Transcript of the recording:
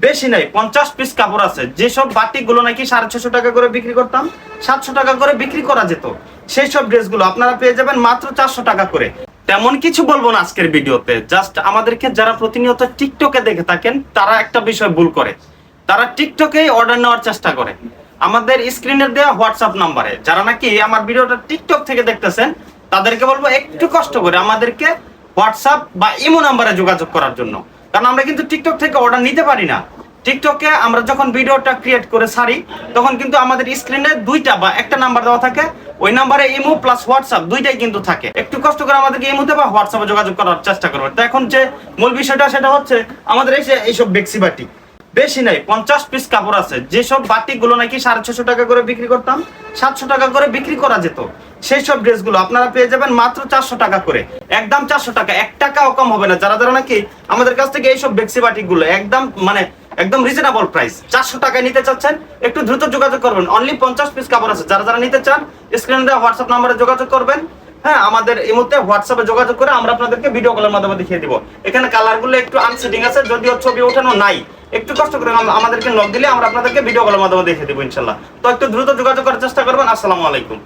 বেশি নাই, 50 পিস কাপড় আছে। যেসব বাটিকগুলো নাকি 650 টাকা করে বিক্রি করতাম, 700 টাকা করে বিক্রি করা যেত, সেই সব ড্রেসগুলো আপনারা পেয়ে যাবেন মাত্র 400 টাকা করে। তেমন কিছু বলবো না আজকের ভিডিওতে, জাস্ট আমাদেরকে যারা প্রতিনিয়ত টিকটকে দেখে থাকেন তারা একটা বিষয় ভুল করে, তারা টিকটকেই অর্ডার নেওয়ার চেষ্টা করে। আমাদের স্ক্রিনে দেওয়া হোয়াটসঅ্যাপ নাম্বারে যারা নাকি আমার ভিডিওটা টিকটক থেকে দেখতেছেন তাদেরকে বলবো একটু কষ্ট করে আমাদেরকে হোয়াটসঅ্যাপ বা ইমো নাম্বারে যোগাযোগ করার জন্য, কারণ আমরা কিন্তু টিকটক থেকে অর্ডার নিতে পারি না। টিকটকে আমরা যখন ভিডিওটা ক্রিয়েট করে ছাড়ি তখন কিন্তু আমাদের স্ক্রিনে দুইটা বা একটা নাম্বার দেওয়া থাকে, ওই নাম্বারে ইমো প্লাস হোয়াটসঅ্যাপ দুইটাই কিন্তু থাকে। একটু কষ্ট করে আমাদেরকে ইমোতে বা হোয়াটসঅ্যাপে যোগাযোগ করার চেষ্টা করবেন। তো এখন যে মূল বিষয়টা সেটা হচ্ছে আমাদের এইসব বেক্সি বাটি বেশি নাই, 50 পিস কাপড় আছে। যেসব বাটিকগুলো নাকি 650 টাকা করে বিক্রি করতাম, 700 টাকা করে বিক্রি করা যেত, সেই সব ড্রেসগুলো আপনারা পেয়ে যাবেন মাত্র 400 টাকা করে। একদম 400 টাকা, 1 টাকাও কম হবে না। যারা যারা নাকি আমাদের কাছ থেকে এইসব বেক্সি বাটিকগুলো একদম রিজনেবল প্রাইস 400 টাকায় নিতে চাচ্ছেন, একটু দ্রুত যোগাযোগ করবেন। অনলি 50 পিস কাপড় আছে। যারা যারা নিতে চান স্ক্রিনে দেওয়া হোয়াটসঅ্যাপ নাম্বারে যোগাযোগ করবেন। হ্যাঁ, আমাদের এই মুহূর্তে হোয়াটসঅ্যাপে যোগাযোগ করে আমরা আপনাদেরকে ভিডিও কলের মাধ্যমে দেখিয়ে দিব। এখানে কালারগুলো একটু আনসেটিং আছে, যদিও ছবি ওঠানো নাই। একটু কষ্ট করে আমাদেরকে নক দিলে আমরা আপনাদেরকে ভিডিও কলের মাধ্যমে দেখিয়ে দিব ইনশাআল্লাহ। তো একটু দ্রুত যোগাযোগ করার চেষ্টা করবেন। আসসালামু আলাইকুম।